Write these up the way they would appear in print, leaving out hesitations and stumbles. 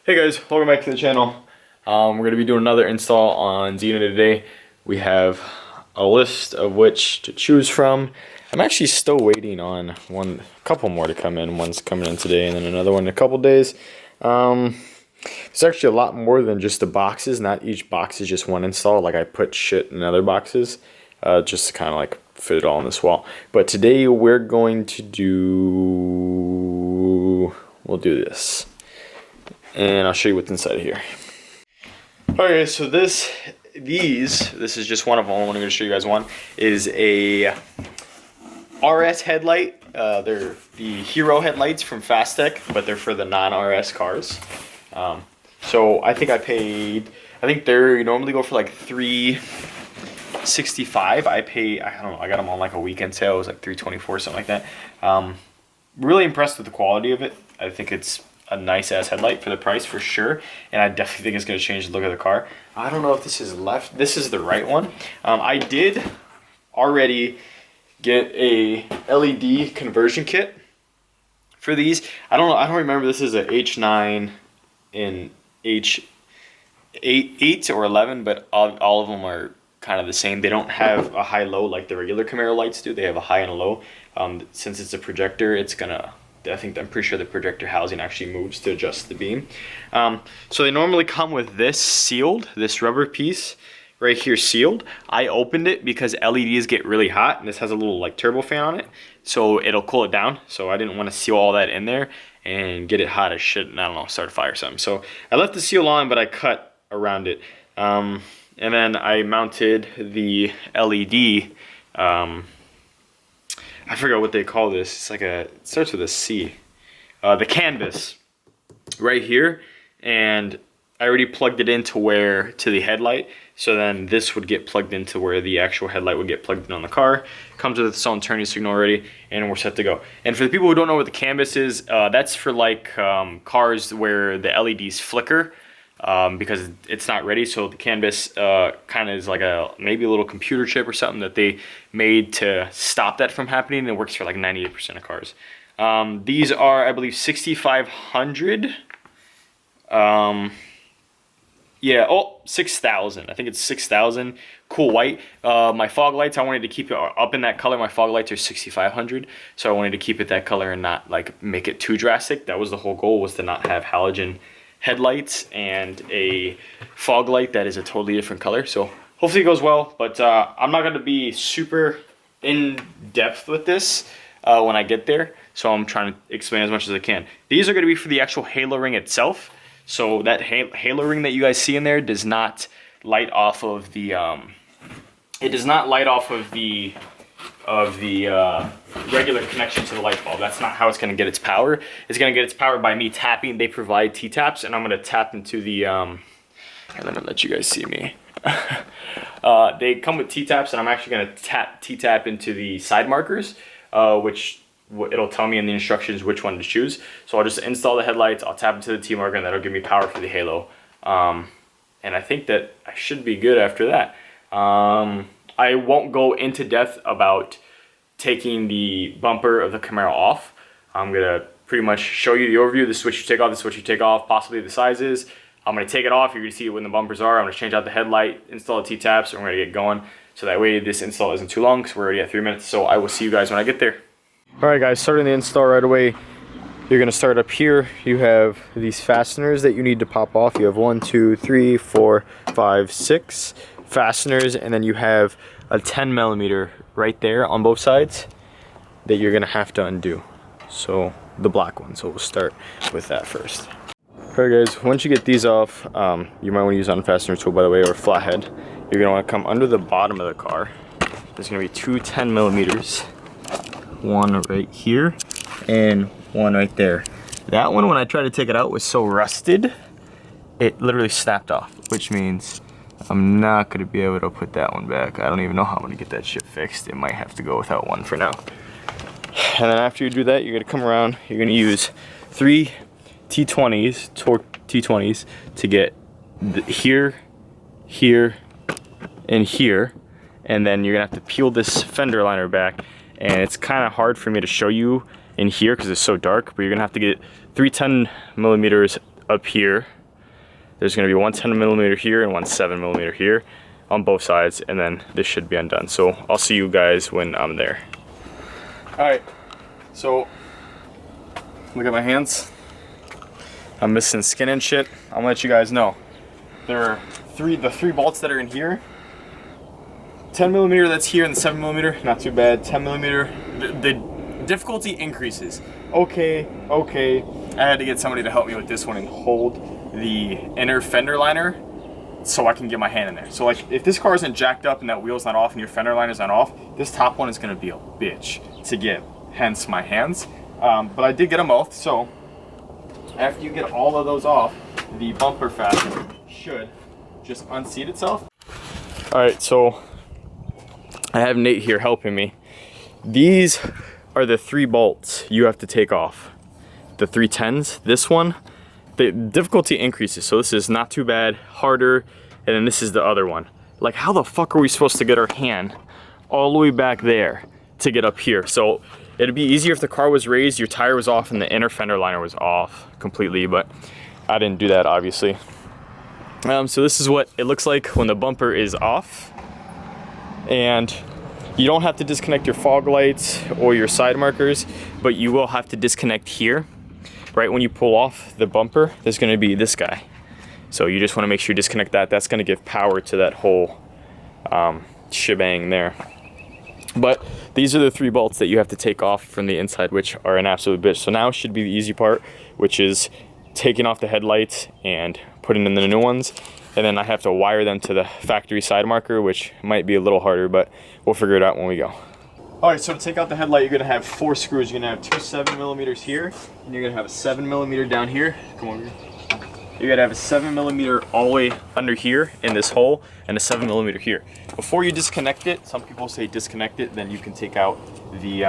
Hey guys, welcome back to the channel. We're going to be doing another install on Xena today. We have a list of which to choose from. I'm actually still waiting on a couple more to come in. One's coming in today and then another one in a couple days. It's actually a lot more than just the boxes. Not each box is just one install. Like I put shit in other boxes just to kind of like fit it all on this wall. But today we're going to we'll do this. And I'll show you what's inside of here. Okay, so this is just one of them. I'm going to show you guys one. Is a RS headlight. They're the Hero headlights from Fastech, but they're for the non-RS cars. So I think they normally go for like $365. I don't know, I got them on like a weekend sale. It was like $324, something like that. Really impressed with the quality of it. I think it's a nice ass headlight for the price for sure, and I definitely think it's going to change the look of the car. I don't know if this is left. This is the right one. I did already get a LED conversion kit for these. I don't remember. This is a H9 and H8 or 11, but all of them are kind of the same. They don't have a high-low like the regular Camaro lights do. They have a high and a low. Since it's a projector, it's gonna. I'm pretty sure the projector housing actually moves to adjust the beam. So they normally come with this rubber piece right here sealed. I opened it because LEDs get really hot, and this has a little like turbo fan on it, so it'll cool it down. So I didn't want to seal all that in there and get it hot as shit, and I don't know, start a fire or something. So I left the seal on, but I cut around it. And then I mounted the LED. I forgot what they call this. It's like it starts with a C. The canvas right here, and I already plugged it into the headlight. So then this would get plugged into where the actual headlight would get plugged in on the car. Comes with its own turning signal already, and we're set to go. And for the people who don't know what the canvas is, that's for like cars where the LEDs flicker. Because it's not ready, so the canvas kind of is like maybe a little computer chip or something that they made to stop that from happening. And it works for like 98% of cars. These are, I believe, 6,500. Yeah, 6,000. I think it's 6,000. Cool white. My fog lights, I wanted to keep it up in that color. My fog lights are 6,500, so I wanted to keep it that color and not like make it too drastic. That was the whole goal, was to not have halogen headlights and a fog light that is a totally different color. So hopefully it goes well, but I'm not going to be super in depth with this when I get there, so I'm trying to explain as much as I can. These are going to be for the actual halo ring itself. So that halo ring that you guys see in there does not light off of the regular connection to the light bulb. That's not how it's going to get its power. It's going to get its power by me tapping. They provide T-taps, and I'm going to tap into the and let me let you guys see me. They come with T-taps, and I'm actually going to T-tap into the side markers, which it'll tell me in the instructions which one to choose. So I'll just install the headlights, I'll tap into the T-marker, and that'll give me power for the halo. And I think that I should be good after that. I won't go into depth about taking the bumper of the Camaro off. I'm gonna pretty much show you the overview. This is what you take off, this is what you take off, possibly the sizes. I'm gonna take it off, you're gonna see when the bumpers are. I'm gonna change out the headlight, install the T-taps, and we're gonna get going. So that way this install isn't too long, because we're already at 3 minutes. So I will see you guys when I get there. All right guys, starting the install right away. You're gonna start up here. You have these fasteners that you need to pop off. You have 1, 2, 3, 4, 5, 6 fasteners, and then you have a 10mm right there on both sides that you're gonna have to undo. So the black one. So we'll start with that first. Alright guys, once you get these off, you might want to use unfastener tool, by the way, or flathead. You're gonna want to come under the bottom of the car. There's gonna be two 10mm, one right here and one right there. That one, when I tried to take it out, was so rusted it literally snapped off, which means I'm not going to be able to put that one back. I don't even know how I'm going to get that shit fixed. It might have to go without one for now. And then after you do that, you're going to come around. You're going to use 3 T20s, torque T20s, to get here, here, and here. And then you're going to have to peel this fender liner back. And it's kind of hard for me to show you in here because it's so dark, but you're going to have to get 3 10mm up here There's gonna be one 10mm here and one 7mm here on both sides, and then this should be undone. So I'll see you guys when I'm there. All right, so look at my hands. I'm missing skin and shit. I'm gonna let you guys know. There are the three bolts that are in here. 10mm that's here and the 7mm, not too bad. 10mm, the difficulty increases. Okay. I had to get somebody to help me with this one and hold the inner fender liner so I can get my hand in there. So like if this car isn't jacked up and that wheel's not off and your fender liner's not off, this top one is gonna be a bitch to get, hence my hands. But I did get them both, so after you get all of those off, the bumper fastener should just unseat itself. All right, so I have Nate here helping me. These are the 3 bolts you have to take off. The 310s, this one, the difficulty increases. So this is not too bad, harder, and then this is the other one. Like how the fuck are we supposed to get our hand all the way back there to get up here? So it'd be easier if the car was raised, your tire was off, and the inner fender liner was off completely, but I didn't do that, obviously. So this is what it looks like when the bumper is off. And you don't have to disconnect your fog lights or your side markers, but you will have to disconnect here. Right when you pull off the bumper, there's gonna be this guy. So you just wanna make sure you disconnect that. That's gonna give power to that whole shebang there. But these are the 3 bolts that you have to take off from the inside, which are an absolute bitch. So now should be the easy part, which is taking off the headlights and putting in the new ones. And then I have to wire them to the factory side marker, which might be a little harder, but we'll figure it out when we go. All right, so to take out the headlight, you're gonna have 4 screws. You're gonna have 2 7mm here, and you're gonna have a 7mm down here. Come over here. You're gonna have a 7mm all the way under here in this hole, and a 7mm here. Before you disconnect it, some people say disconnect it, then you can take out the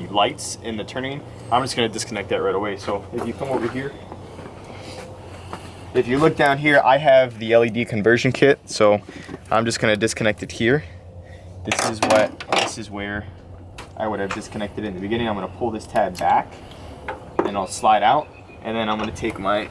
lights in the turning. I'm just gonna disconnect that right away. So if you come over here, if you look down here, I have the LED conversion kit, so I'm just gonna disconnect it here. This is where I would have disconnected it in the beginning. I'm gonna pull this tab back, and I'll slide out, and then I'm gonna take my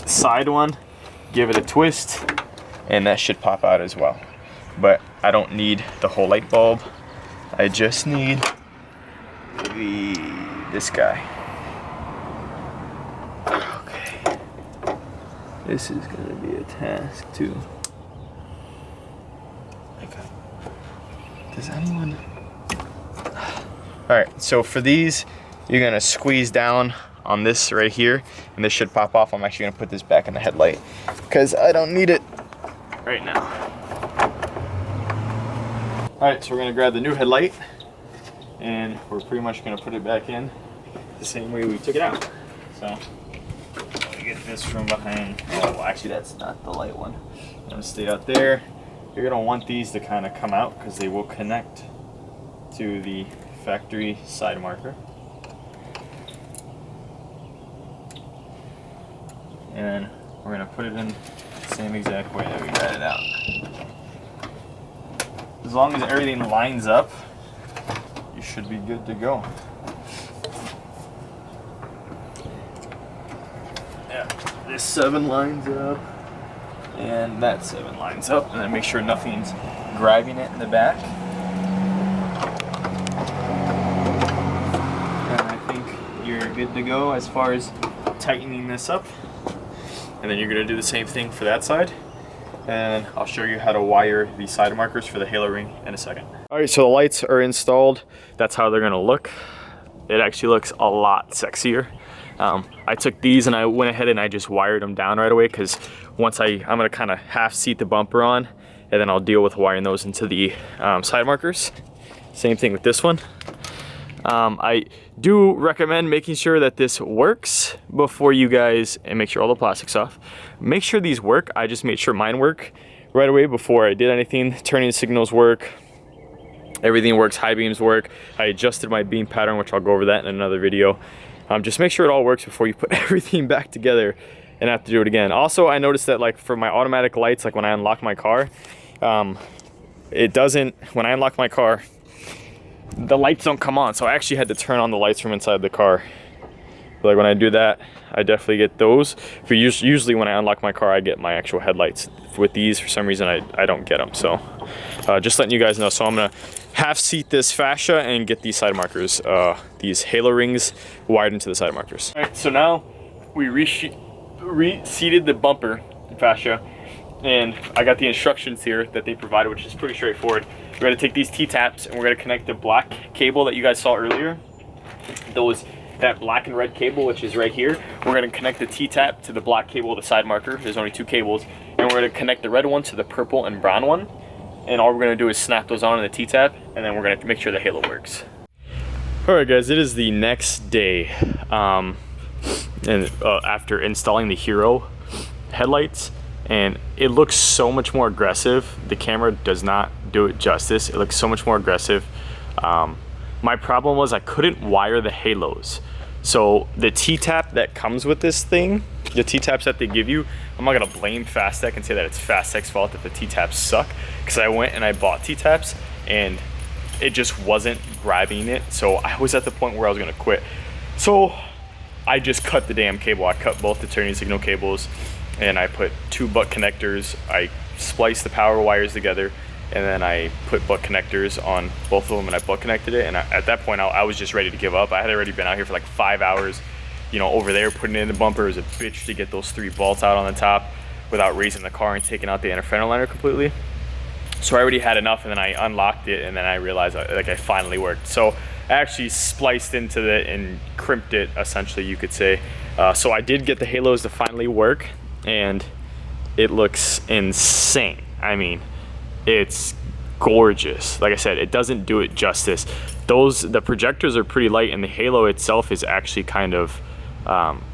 side one, give it a twist, and that should pop out as well. But I don't need the whole light bulb. I just need this guy. Okay. This is gonna be a task too. Okay. Does anyone? All right, so for these, you're gonna squeeze down on this right here, and this should pop off. I'm actually gonna put this back in the headlight because I don't need it right now. All right, so we're gonna grab the new headlight, and we're pretty much gonna put it back in the same way we took it out. So get this from behind. Oh, well, actually that's not the light one. I'm gonna stay out there. You're gonna want these to kind of come out because they will connect to the factory side marker. And we're gonna put it in the same exact way that we got it out. As long as everything lines up, you should be good to go. Yeah, this 7 lines up, and that 7 lines up, and then make sure nothing's grabbing it in the back. And I think you're good to go as far as tightening this up. And then you're gonna do the same thing for that side. And I'll show you how to wire the side markers for the halo ring in a second. All right, so the lights are installed. That's how they're gonna look. It actually looks a lot sexier. I took these and I went ahead and I just wired them down right away because once I'm gonna kind of half seat the bumper on, and then I'll deal with wiring those into the side markers. Same thing with this one. I do recommend making sure that this works before you guys, and make sure all the plastic's off. Make sure these work. I just made sure mine work right away before I did anything. Turning signals work. Everything works, high beams work. I adjusted my beam pattern, which I'll go over that in another video. Just make sure it all works before you put everything back together and have to do it again. Also, I noticed that like for my automatic lights, like when I unlock my car, it doesn't, when I unlock my car, the lights don't come on. So I actually had to turn on the lights from inside the car But like when I do that, I definitely get those. But usually when I unlock my car, I get my actual headlights. With these, for some reason, I don't get them. So just letting you guys know. So I'm gonna half seat this fascia and get these side markers, these halo rings wired into the side markers. All right, so now we reseated the bumper fascia, and I got the instructions here that they provided, which is pretty straightforward. We're gonna take these T-taps and we're gonna connect the black cable that you guys saw earlier. That black and red cable, which is right here. We're gonna connect the T-tap to the black cable, the side marker. There's only 2 cables. And we're gonna connect the red one to the purple and brown one. And all we're gonna do is snap those on in the T-tap, and then we're gonna make sure the halo works. All right, guys, it is the next day. After installing the Hero headlights, and it looks so much more aggressive. The camera does not do it justice. It looks so much more aggressive. My problem was I couldn't wire the halos. So the T-tap that comes with this thing, the T-taps that they give you, I'm not gonna blame Fastech and say that it's Fastech's fault that the T-taps suck, because I went and I bought T-taps and it just wasn't grabbing it. So I was at the point where I was gonna quit. So I just cut the damn cable. I cut both the turning signal cables and I put 2 butt connectors. I spliced the power wires together, and then I put butt connectors on both of them, and I butt connected it. And at that point, I was just ready to give up. I had already been out here for like 5 hours, you know, over there putting it in the bumper. It was a bitch to get those 3 bolts out on the top without raising the car and taking out the inner fender liner completely. So I already had enough, and then I unlocked it, and then I realized like it finally worked. So I actually spliced into it and crimped it, essentially, you could say. So I did get the halos to finally work, and it looks insane. I mean, it's gorgeous. Like I said, it doesn't do it justice. The projectors are pretty light, and the halo itself is actually kind of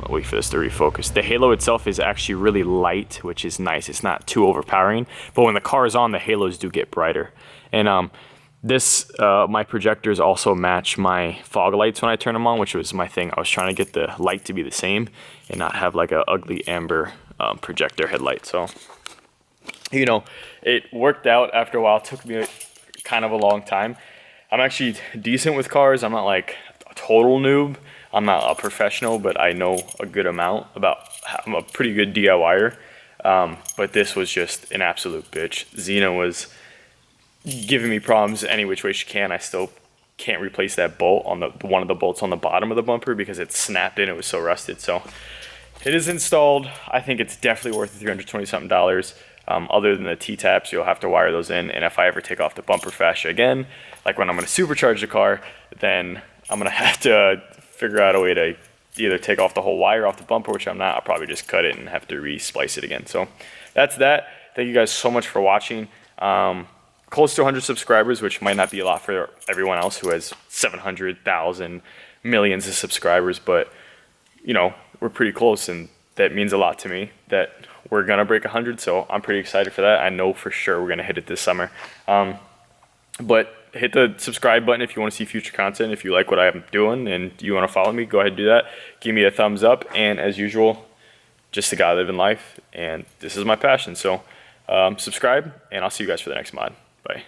wait for this to refocus. The halo itself is actually really light, which is nice. It's not too overpowering, but when the car is on, the halos do get brighter. And my projectors also match my fog lights when I turn them on, which was my thing. I was trying to get the light to be the same and not have like a ugly amber projector headlight. So, you know, it worked out after a while. It took me kind of a long time. I'm actually decent with cars. I'm not like a total noob. I'm not a professional, but I know a good amount I'm a pretty good DIYer. But this was just an absolute bitch. Xena was giving me problems any which way she can. I still can't replace that bolt on one of the bolts on the bottom of the bumper because it snapped in. It was so rusted. So it is installed. I think it's definitely worth the $320 something. Other than the T-taps, you'll have to wire those in. And if I ever take off the bumper fascia again, like when I'm going to supercharge the car, then I'm going to have to figure out a way to either take off the whole wire off the bumper, which I'm not. I'll probably just cut it and have to re-splice it again. So that's that. Thank you guys so much for watching. Close to 100 subscribers, which might not be a lot for everyone else who has 700,000 millions of subscribers, but you know, we're pretty close, and that means a lot to me that we're gonna break 100. So I'm pretty excited for that. I know for sure we're gonna hit it this summer. But hit the subscribe button if you want to see future content. If you like what I'm doing and you want to follow me, go ahead and do that. Give me a thumbs up, and as usual, just a guy living life, and this is my passion. So subscribe, and I'll see you guys for the next mod. Bye.